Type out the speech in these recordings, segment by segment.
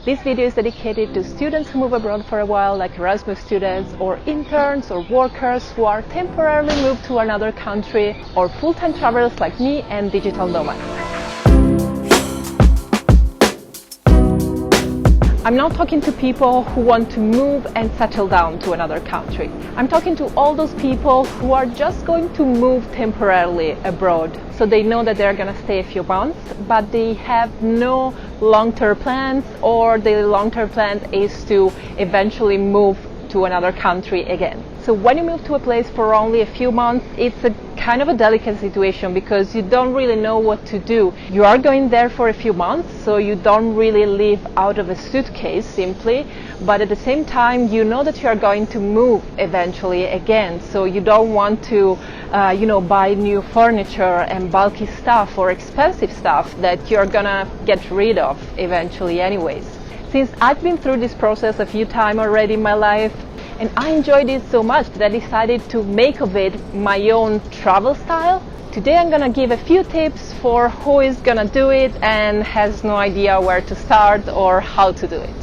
This video is dedicated to students who move abroad for a while, like Erasmus students or interns or workers who are temporarily moved to another country, or full-time travelers like me and digital nomads. I'm not talking to people who want to move and settle down to another country. I'm talking to all those people who are just going to move temporarily abroad. So they know that they're going to stay a few months, but they have no long-term plans, or their long-term plan is to eventually move to another country again. So when you move to a place for only a few months, it's a kind of a delicate situation because you don't really know what to do. You are going there for a few months, so you don't really live out of a suitcase simply, but at the same time you know that you are going to move eventually again, so you don't want to buy new furniture and bulky stuff or expensive stuff that you're gonna get rid of eventually anyways. Since I've been through this process a few times already in my life, and I enjoyed it so much that I decided to make of it my own travel style. Today I'm gonna give a few tips for who is gonna do it and has no idea where to start or how to do it.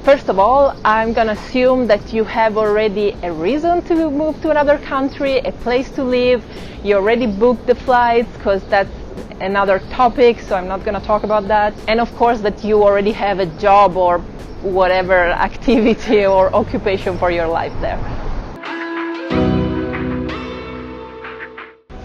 First of all, I'm gonna assume that you have already a reason to move to another country, a place to live. You already booked the flights, because that's another topic, so I'm not gonna talk about that. And of course that you already have a job or whatever activity or occupation for your life there.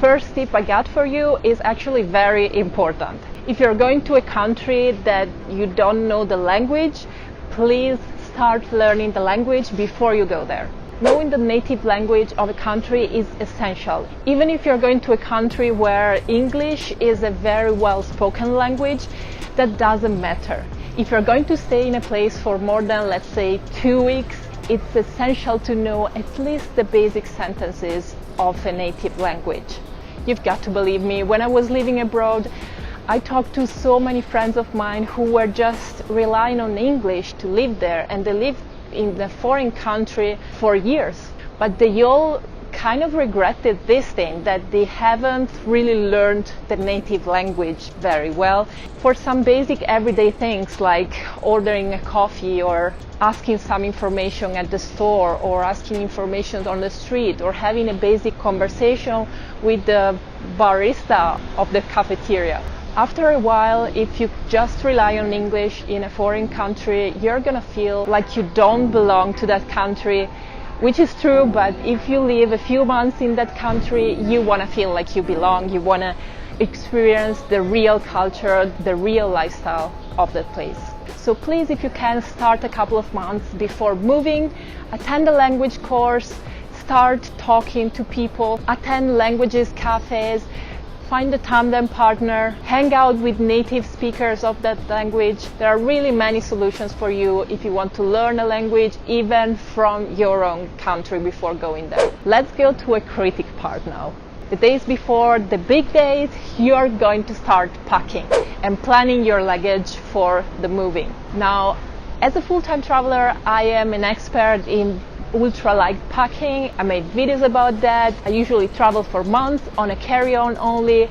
First tip I got for you is actually very important. If you're going to a country that you don't know the language, please start learning the language before you go there. Knowing the native language of a country is essential. Even if you're going to a country where English is a very well-spoken language, that doesn't matter. If you're going to stay in a place for more than, let's say, 2 weeks, it's essential to know at least the basic sentences of a native language. You've got to believe me, when I was living abroad, I talked to so many friends of mine who were just relying on English to live there, and they lived in a foreign country for years. But they all kind of regretted this thing, that they haven't really learned the native language very well for some basic everyday things like ordering a coffee or asking some information at the store or asking information on the street or having a basic conversation with the barista of the cafeteria. After a while, if you just rely on English in a foreign country, you're gonna feel like you don't belong to that country, which is true, but if you live a few months in that country, you wanna feel like you belong, you wanna experience the real culture, the real lifestyle of that place. So please, if you can, start a couple of months before moving, attend a language course, start talking to people, attend languages cafes, find a tandem partner, hang out with native speakers of that language. There are really many solutions for you if you want to learn a language, even from your own country, before going there. Let's go to a critic part now. The days before the big days, you're going to start packing and planning your luggage for the moving. Now, as a full-time traveler, I am an expert in ultra-light packing. I made videos about that. I usually travel for months on a carry-on only,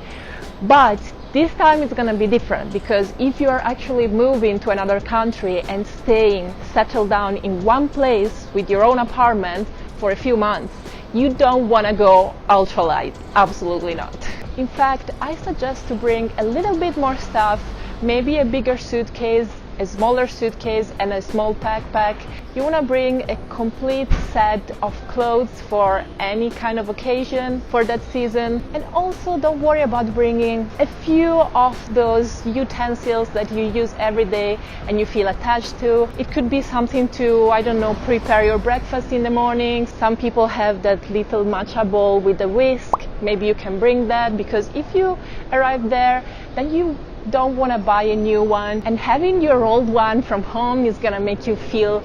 but this time it's gonna be different, because if you are actually moving to another country and staying, settled down in one place with your own apartment for a few months, you don't wanna go ultra-light, absolutely not. In fact, I suggest to bring a little bit more stuff, maybe a bigger suitcase, a smaller suitcase and a small backpack. You want to bring a complete set of clothes for any kind of occasion for that season, and also don't worry about bringing a few of those utensils that you use every day and you feel attached to. It could be something to, I don't know, prepare your breakfast in the morning. Some people have that little matcha bowl with a whisk. Maybe you can bring that, because if you arrive there, then you don't want to buy a new one, and having your old one from home is gonna make you feel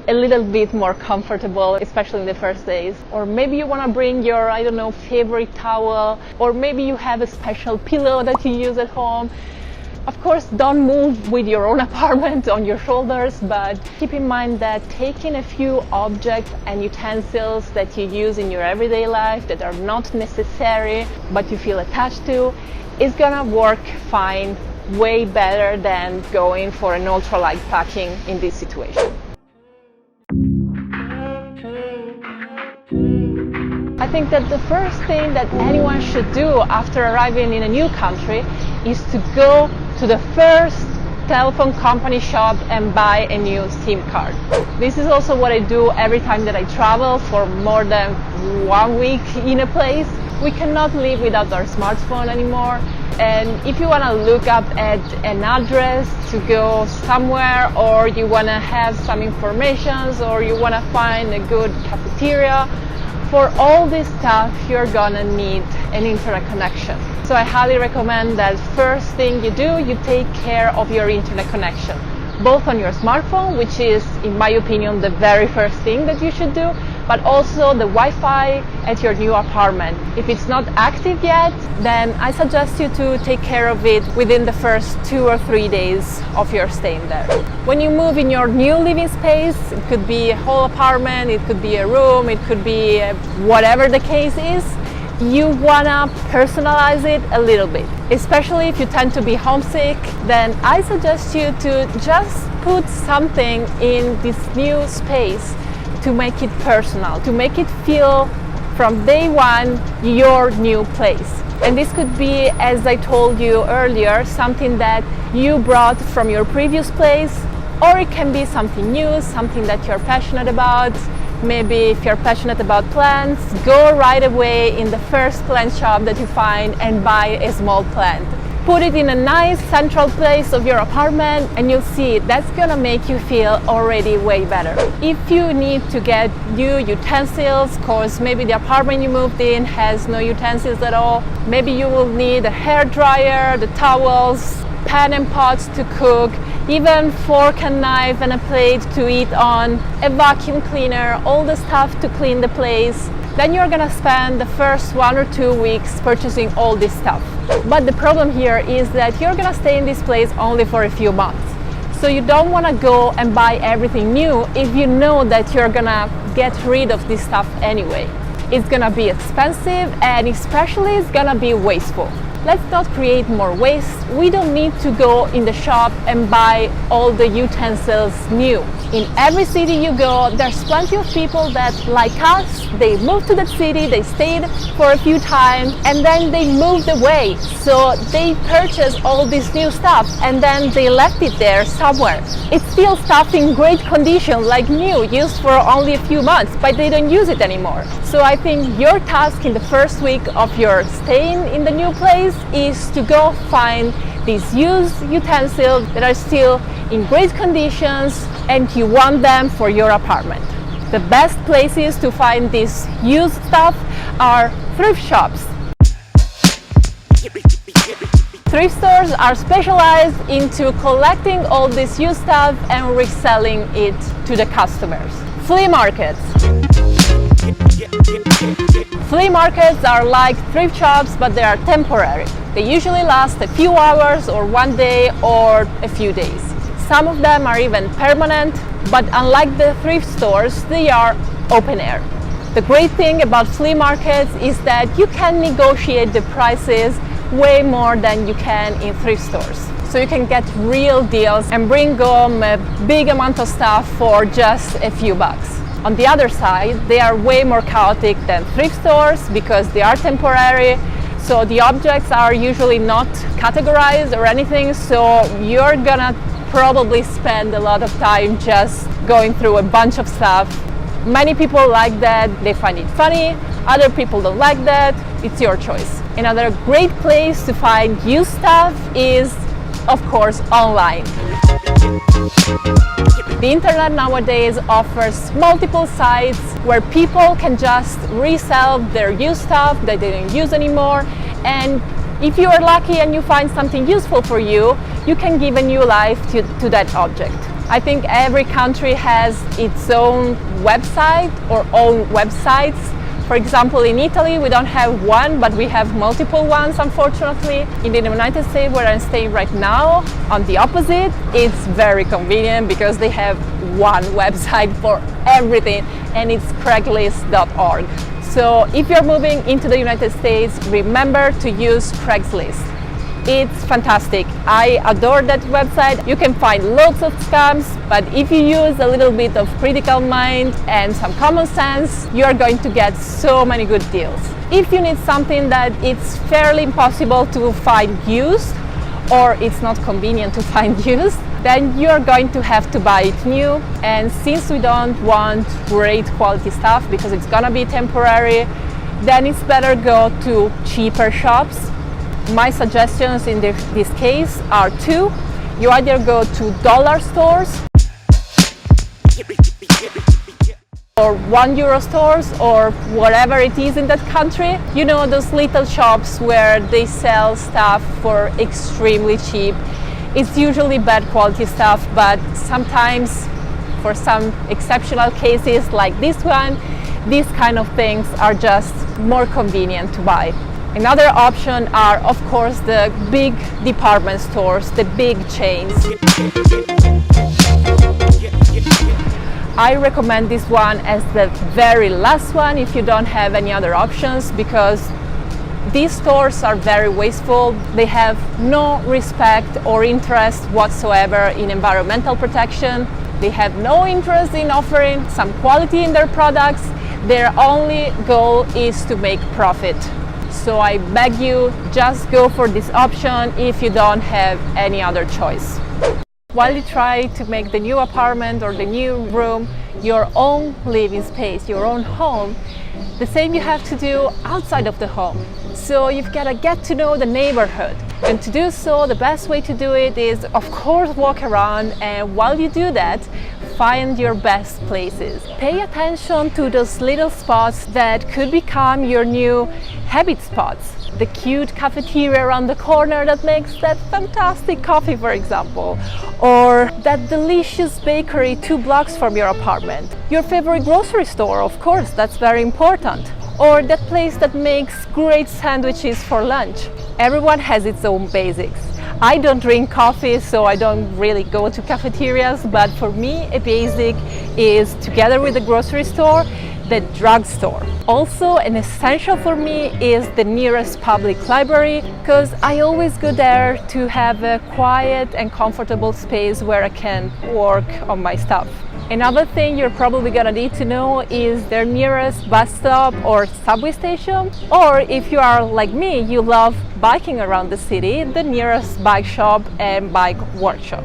a little bit more comfortable, especially in the first days. Or maybe you want to bring your, I don't know, favorite towel, or maybe you have a special pillow that you use at home. Of course, don't move with your own apartment on your shoulders, but keep in mind that taking a few objects and utensils that you use in your everyday life that are not necessary but you feel attached to is gonna work fine way better than going for an ultralight packing in this situation. I think that the first thing that anyone should do after arriving in a new country is to go to the first telephone company shop and buy a new SIM card. This is also what I do every time that I travel for more than 1 week in a place. We cannot live without our smartphone anymore, and if you want to look up at an address to go somewhere, or you want to have some information, or you want to find a good cafeteria, for all this stuff you're gonna need an internet connection. So I highly recommend that first thing you do, you take care of your internet connection, both on your smartphone, which is, in my opinion, the very first thing that you should do, but also the Wi-Fi at your new apartment. If it's not active yet, then I suggest you to take care of it within the first 2 or 3 days of your staying there. When you move in your new living space, it could be a whole apartment, it could be a room, it could be whatever the case is, you wanna personalize it a little bit. Especially if you tend to be homesick, then I suggest you to just put something in this new space to make it personal, to make it feel from day one your new place. And this could be, as I told you earlier, something that you brought from your previous place, or it can be something new, something that you're passionate about. Maybe if you're passionate about plants, go right away in the first plant shop that you find and buy a small plant. Put it in a nice central place of your apartment and you'll see that's gonna make you feel already way better. If you need to get new utensils, cause maybe the apartment you moved in has no utensils at all, maybe you will need a hair dryer, the towels, pan and pots to cook, even fork and knife and a plate to eat on, a vacuum cleaner, all the stuff to clean the place. Then you're gonna spend the first 1 or 2 weeks purchasing all this stuff. But the problem here is that you're gonna stay in this place only for a few months. So you don't wanna go and buy everything new if you know that you're gonna get rid of this stuff anyway. It's gonna be expensive and especially it's gonna be wasteful. Let's not create more waste. We don't need to go in the shop and buy all the utensils new. In every city you go, there's plenty of people that, like us, they moved to that city, they stayed for a few times, and then they moved away. So they purchased all this new stuff and then they left it there somewhere. It's still stuff in great condition, like new, used for only a few months, but they don't use it anymore. So I think your task in the first week of your staying in the new place is to go find these used utensils that are still in great conditions and you want them for your apartment. The best places to find this used stuff are thrift shops. Thrift stores are specialized into collecting all this used stuff and reselling it to the customers. Flea markets. Flea markets are like thrift shops, but they are temporary. They usually last a few hours or 1 day or a few days. Some of them are even permanent, but unlike the thrift stores, they are open air. The great thing about flea markets is that you can negotiate the prices way more than you can in thrift stores. So you can get real deals and bring home a big amount of stuff for just a few bucks. On the other side, they are way more chaotic than thrift stores because they are temporary. So the objects are usually not categorized or anything. So you're gonna probably spend a lot of time just going through a bunch of stuff. Many people like that, they find it funny. Other people don't like that. It's your choice. Another great place to find used stuff is, of course, online. The internet nowadays offers multiple sites where people can just resell their used stuff that they don't use anymore, and if you are lucky and you find something useful for you, you can give a new life to that object. I think every country has its own website or own websites. For example, in Italy, we don't have one, but we have multiple ones, unfortunately. In the United States, where I'm staying right now, on the opposite, it's very convenient because they have one website for everything, and it's Craigslist.org. So if you're moving into the United States, remember to use Craigslist. It's fantastic. I adore that website. You can find lots of scams, but if you use a little bit of critical mind and some common sense, you are going to get so many good deals. If you need something that it's fairly impossible to find used, or it's not convenient to find used, then you're going to have to buy it new. And since we don't want great quality stuff because it's gonna be temporary, then it's better go to cheaper shops. My suggestions in this case are two. You either go to dollar stores or €1 stores or whatever it is in that country. You know, those little shops where they sell stuff for extremely cheap. It's usually bad quality stuff, but sometimes for some exceptional cases like this one, these kind of things are just more convenient to buy. Another option are, of course, the big department stores, the big chains. I recommend this one as the very last one if you don't have any other options, because these stores are very wasteful. They have no respect or interest whatsoever in environmental protection. They have no interest in offering some quality in their products. Their only goal is to make profit. So I beg you, just go for this option if you don't have any other choice. While you try to make the new apartment or the new room your own living space, your own home, the same you have to do outside of the home. So you've got to get to know the neighborhood. And to do so, the best way to do it is, of course, walk around, and while you do that, find your best places. Pay attention to those little spots that could become your new habit spots. The cute cafeteria around the corner that makes that fantastic coffee, for example, or that delicious bakery 2 blocks from your apartment. Your favorite grocery store, of course, that's very important. Or that place that makes great sandwiches for lunch. Everyone has its own basics. I don't drink coffee, so I don't really go to cafeterias, but for me, a basic is, together with the grocery store, the drugstore. Also, an essential for me is the nearest public library, because I always go there to have a quiet and comfortable space where I can work on my stuff. Another thing you're probably gonna need to know is their nearest bus stop or subway station, or if you are like me, you love biking around the city, the nearest bike shop and bike workshop.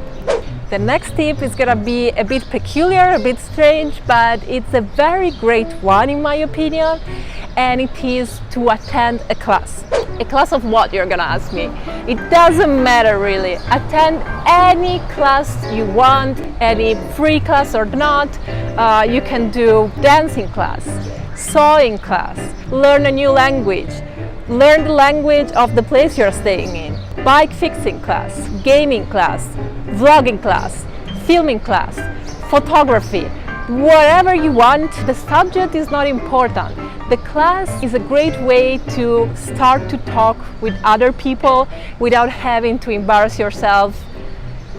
The next tip is gonna be a bit peculiar, a bit strange, but it's a very great one in my opinion, and it is to attend a class. A class of what, you're gonna ask me? It doesn't matter really. Attend any class you want, any free class or not. You can do dancing class, sewing class, learn a new language, learn the language of the place you're staying in, bike fixing class, gaming class, vlogging class, filming class, photography, whatever you want. The subject is not important. The class is a great way to start to talk with other people without having to embarrass yourself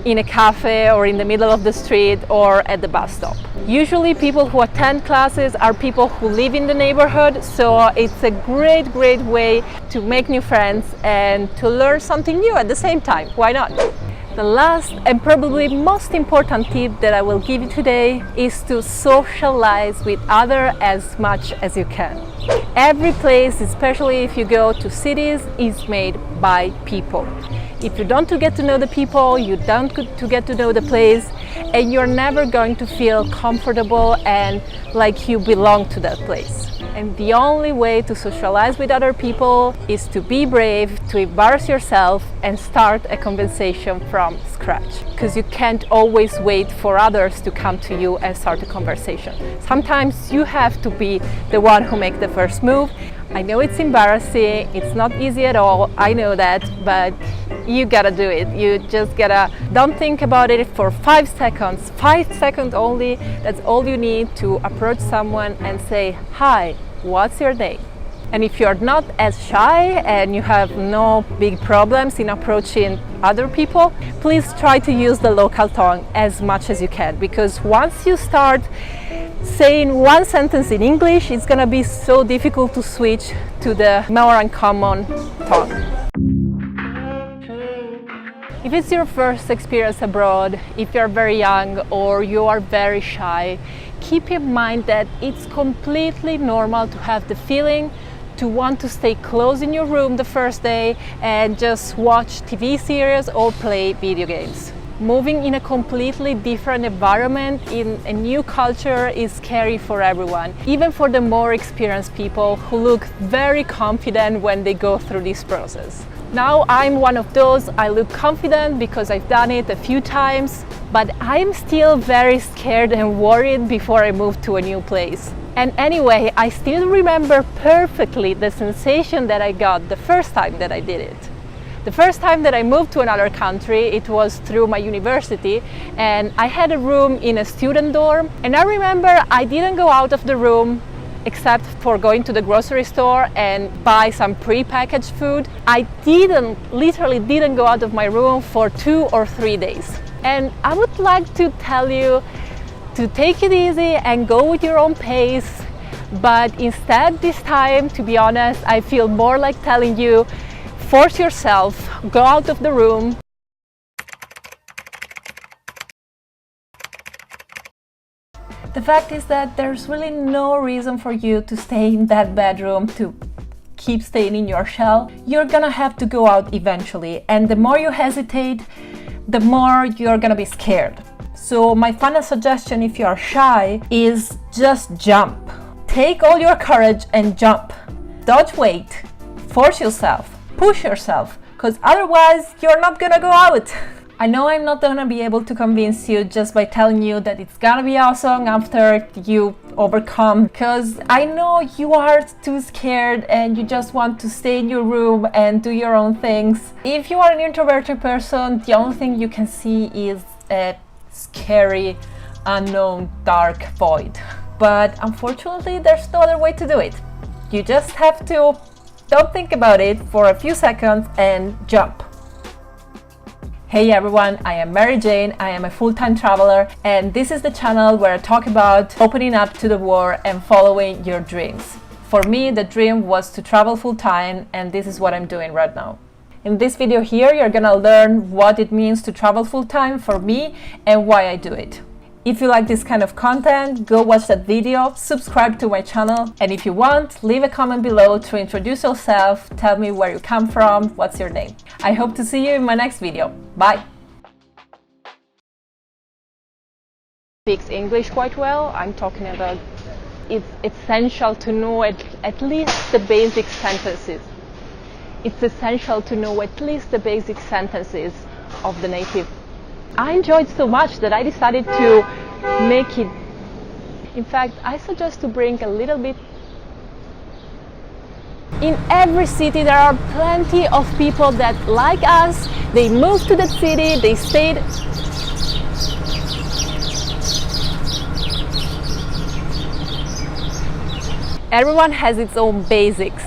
in a cafe or in the middle of the street or at the bus stop. Usually people who attend classes are people who live in the neighborhood, so it's a great way to make new friends and to learn something new at the same time. Why not? The last and probably most important tip that I will give you today is to socialize with others as much as you can. Every place, especially if you go to cities, is made by people. If you don't get to know the people, you don't get to know the place, and you're never going to feel comfortable and like you belong to that place. And the only way to socialize with other people is to be brave, to embarrass yourself and start a conversation from scratch. Because you can't always wait for others to come to you and start a conversation. Sometimes you have to be the one who makes the first move. I know it's embarrassing, it's not easy at all, I know that, but you gotta do it. You just gotta, don't think about it for 5 seconds. 5 seconds only, that's all you need to approach someone and say, "Hi, what's your name?" And if you're not as shy and you have no big problems in approaching other people, please try to use the local tongue as much as you can, because once you start saying one sentence in English, it's gonna be so difficult to switch to the more uncommon tongue. If it's your first experience abroad, if you're very young or you are very shy, keep in mind that it's completely normal to have the feeling to want to stay closed in your room the first day and just watch TV series or play video games. Moving in a completely different environment, in a new culture, is scary for everyone, even for the more experienced people who look very confident when they go through this process. Now I'm one of those. I look confident because I've done it a few times, but I'm still very scared and worried before I move to a new place. And anyway, I still remember perfectly the sensation that I got the first time that I did it. The first time that I moved to another country, it was through my university, and I had a room in a student dorm, and I remember I didn't go out of the room except for going to the grocery store and buy some pre-packaged food. I literally didn't go out of my room for 2 or 3 days. And I would like to tell you to take it easy and go with your own pace, but instead this time, to be honest, I feel more like telling you, force yourself, go out of the room. The fact is that there's really no reason for you to stay in that bedroom, to keep staying in your shell. You're gonna have to go out eventually, and the more you hesitate, the more you're gonna be scared. So my final suggestion, if you are shy, is just jump. Take all your courage and jump. Don't wait. Force yourself. Push yourself, because otherwise you're not gonna go out. I know I'm not gonna be able to convince you just by telling you that it's gonna be awesome after you overcome, because I know you are too scared and you just want to stay in your room and do your own things. If you are an introverted person, the only thing you can see is a scary, unknown, dark void. But unfortunately, there's no other way to do it. You just have to don't think about it for a few seconds and jump. Hey everyone, I am Mary Jane, I am a full-time traveler, and this is the channel where I talk about opening up to the world and following your dreams. For me, the dream was to travel full-time, and this is what I'm doing right now. In this video here, you're gonna learn what it means to travel full-time for me and why I do it. If you like this kind of content, go watch that video, subscribe to my channel, and if you want, leave a comment below to introduce yourself, tell me where you come from, what's your name. I hope to see you in my next video. Bye! Speaks English quite well. I'm talking about it's essential to know at least the basic sentences. It's essential to know at least the basic sentences of the native. I enjoyed so much that I decided to make it. In fact, I suggest to bring a little bit. In every city there are plenty of people that, like us, they moved to that city, they stayed. Everyone has its own basics.